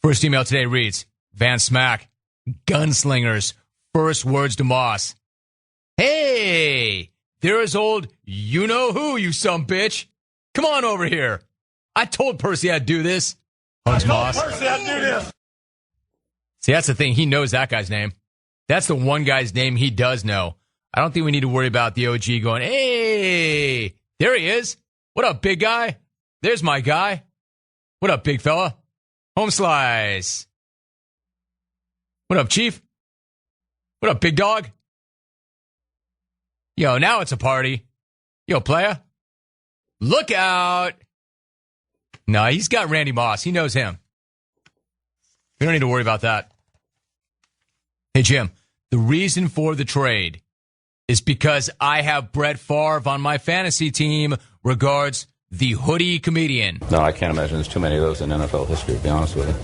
First email today reads, Van Smack, Gunslingers, first words to Moss. Hey, there's old you-know-who, you sumbitch. Come on over here. I told Percy I'd do this. Hunts Moss. Percy I'd do this. See, that's the thing. He knows that guy's name. That's the one guy's name he does know. I don't think we need to worry about the OG going, hey, there he is. What up, big guy? There's my guy. What up, big fella? Home slice. What up, Chief? What up, big dog? Yo, now it's a party. Yo, playa. Look out. No, he's got Randy Moss. He knows him. We don't need to worry about that. Hey, Jim, the reason for the trade is because I have Brett Favre on my fantasy team. Regards, the hoodie comedian. No, I can't imagine there's too many of those in NFL history, to be honest with you.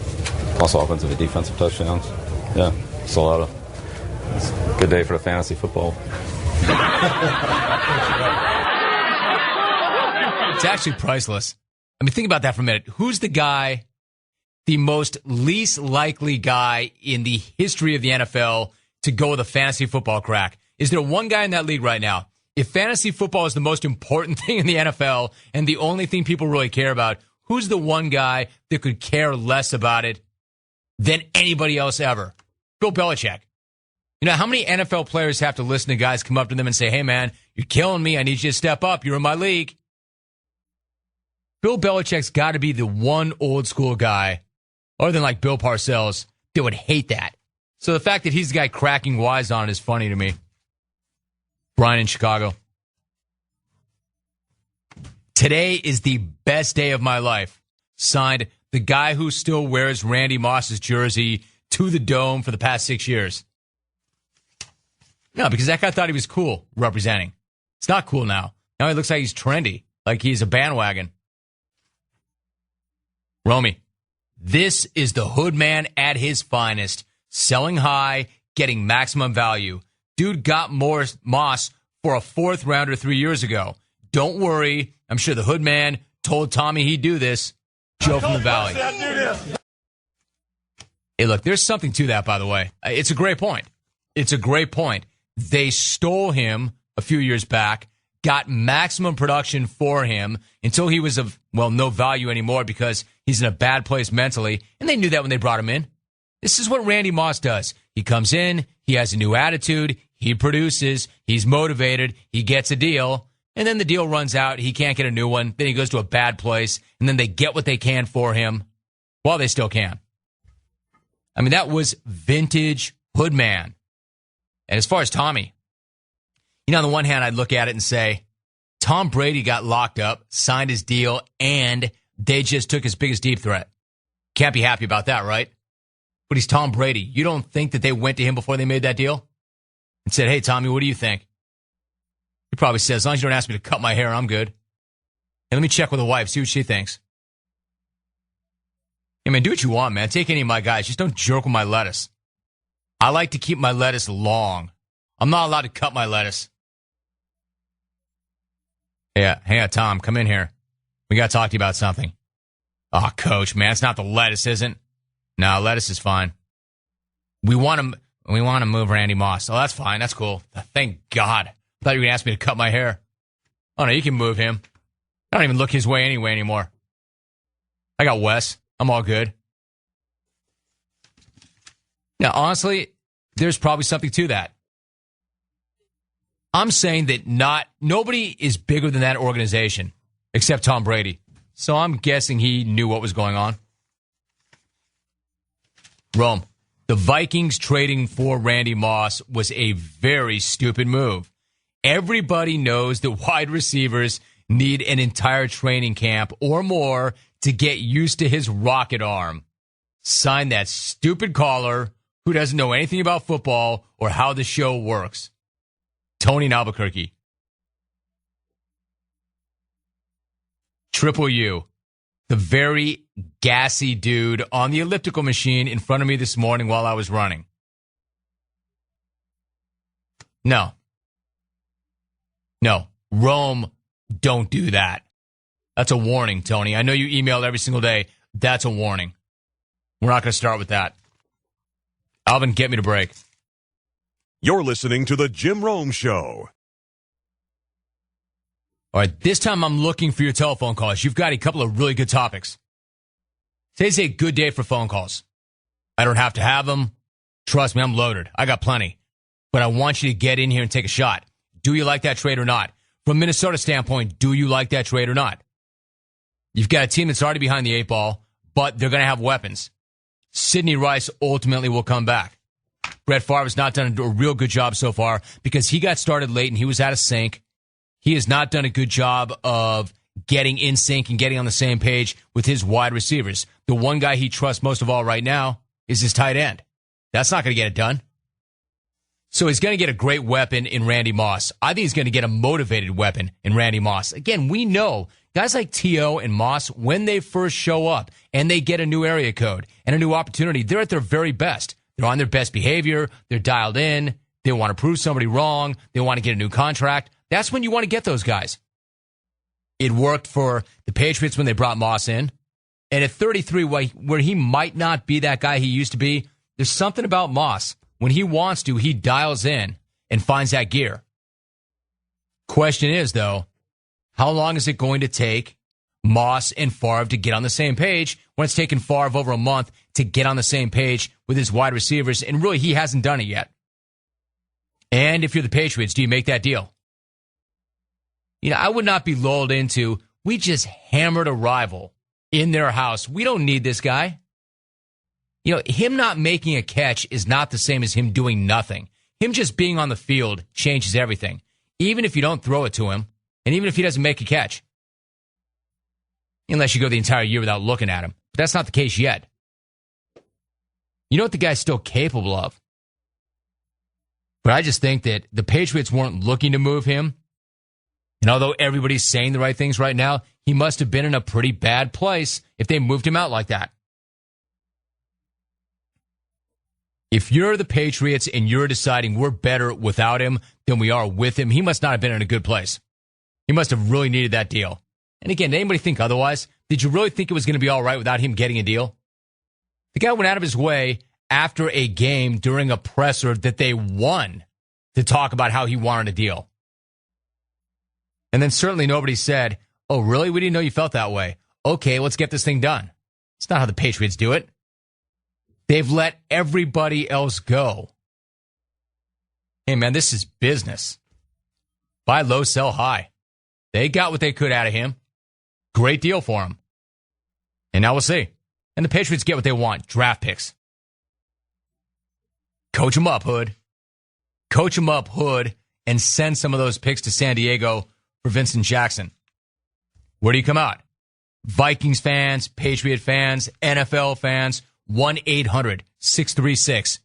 Plus offensive and defensive touchdowns. Yeah, it's a good day for the fantasy football. It's actually priceless. I mean, think about that for a minute. Who's the guy, the most least likely guy in the history of the NFL to go with a fantasy football crack? Is there one guy in that league right now? If fantasy football is the most important thing in the NFL and the only thing people really care about, who's the one guy that could care less about it than anybody else ever? Bill Belichick. You know, how many NFL players have to listen to guys come up to them and say, hey, man, you're killing me. I need you to step up. You're in my league. Bill Belichick's got to be the one old school guy, other than like Bill Parcells, that would hate that. So the fact that he's the guy cracking wise on it is funny to me. Brian in Chicago. Today is the best day of my life. Signed, the guy who still wears Randy Moss's jersey to the Dome for the past 6 years. No, because that guy thought he was cool representing. It's not cool now. Now he looks like he's trendy, like he's a bandwagon. Romy, this is the hood man at his finest. Selling high, getting maximum value. Dude got Moss for a fourth rounder 3 years ago. Don't worry. I'm sure the hood man told Tommy he'd do this. Joe from the Valley. Hey, look, there's something to that, by the way. It's a great point. It's a great point. They stole him a few years back, got maximum production for him until he was of, well, no value anymore because he's in a bad place mentally, and they knew that when they brought him in. This is what Randy Moss does. He comes in, he has a new attitude, he produces, he's motivated, he gets a deal, and then the deal runs out, he can't get a new one, then he goes to a bad place, and then they get what they can for him while they still can. I mean, that was vintage Hoodman. And as far as Tommy, you know, on the one hand, I'd look at it and say, Tom Brady got locked up, signed his deal, and they just took his biggest deep threat. Can't be happy about that, right? But he's Tom Brady. You don't think that they went to him before they made that deal and said, hey, Tommy, what do you think? He probably says, as long as you don't ask me to cut my hair, I'm good. And let me check with the wife, see what she thinks. Hey, man, do what you want, man. Take any of my guys. Just don't jerk with my lettuce. I like to keep my lettuce long. I'm not allowed to cut my lettuce. Yeah, hey, Tom, come in here. We got to talk to you about something. Oh, coach, man, it's not the lettuce, isn't? No, lettuce is fine. We want to move Randy Moss. Oh, that's fine. That's cool. Thank God. I thought you were going to ask me to cut my hair. Oh, no, you can move him. I don't even look his way anyway anymore. I got Wes. I'm all good. Now, honestly, there's probably something to that. I'm saying that nobody is bigger than that organization except Tom Brady. So I'm guessing he knew what was going on. Rome, the Vikings trading for Randy Moss was a very stupid move. Everybody knows that wide receivers need an entire training camp or more to get used to his rocket arm. Sign that stupid caller who doesn't know anything about football or how the show works. Tony in Albuquerque. Triple U, the very gassy dude on the elliptical machine in front of me this morning while I was running. No. Rome, don't do that. That's a warning, Tony. I know you email every single day. That's a warning. We're not going to start with that. Alvin, get me to break. You're listening to The Jim Rome Show. All right, this time I'm looking for your telephone calls. You've got a couple of really good topics. Today's a good day for phone calls. I don't have to have them. Trust me, I'm loaded. I got plenty. But I want you to get in here and take a shot. Do you like that trade or not? From Minnesota standpoint, do you like that trade or not? You've got a team that's already behind the eight ball, but they're going to have weapons. Sidney Rice ultimately will come back. Brett Favre has not done a real good job so far because he got started late and he was out of sync. He has not done a good job of getting in sync and getting on the same page with his wide receivers. The one guy he trusts most of all right now is his tight end. That's not going to get it done. So he's going to get a great weapon in Randy Moss. I think he's going to get a motivated weapon in Randy Moss. Again, we know guys like T.O. and Moss, when they first show up and they get a new area code and a new opportunity, they're at their very best. They're on their best behavior. They're dialed in. They want to prove somebody wrong. They want to get a new contract. That's when you want to get those guys. It worked for the Patriots when they brought Moss in. And at 33, where he might not be that guy he used to be, there's something about Moss. When he wants to, he dials in and finds that gear. Question is, though, how long is it going to take Moss and Favre to get on the same page when it's taken Favre over a month to get on the same page with his wide receivers? And really, he hasn't done it yet. And if you're the Patriots, do you make that deal? You know, I would not be lulled into, we just hammered a rival in their house. We don't need this guy. You know, him not making a catch is not the same as him doing nothing. Him just being on the field changes everything, even if you don't throw it to him, and even if he doesn't make a catch. Unless you go the entire year without looking at him. But that's not the case yet. You know what the guy's still capable of? But I just think that the Patriots weren't looking to move him. And although everybody's saying the right things right now, he must have been in a pretty bad place if they moved him out like that. If you're the Patriots and you're deciding we're better without him than we are with him, he must not have been in a good place. He must have really needed that deal. And again, did anybody think otherwise? Did you really think it was going to be all right without him getting a deal? The guy went out of his way after a game during a presser that they won to talk about how he wanted a deal. And then certainly nobody said, oh, really? We didn't know you felt that way. Okay, let's get this thing done. It's not how the Patriots do it. They've let everybody else go. Hey, man, this is business. Buy low, sell high. They got what they could out of him. Great deal for him. And now we'll see. And the Patriots get what they want, draft picks. Coach them up, Hood. Coach them up, Hood, and send some of those picks to San Diego for Vincent Jackson. Where do you come out? Vikings fans, Patriot fans, NFL fans, 1-800-636-8686.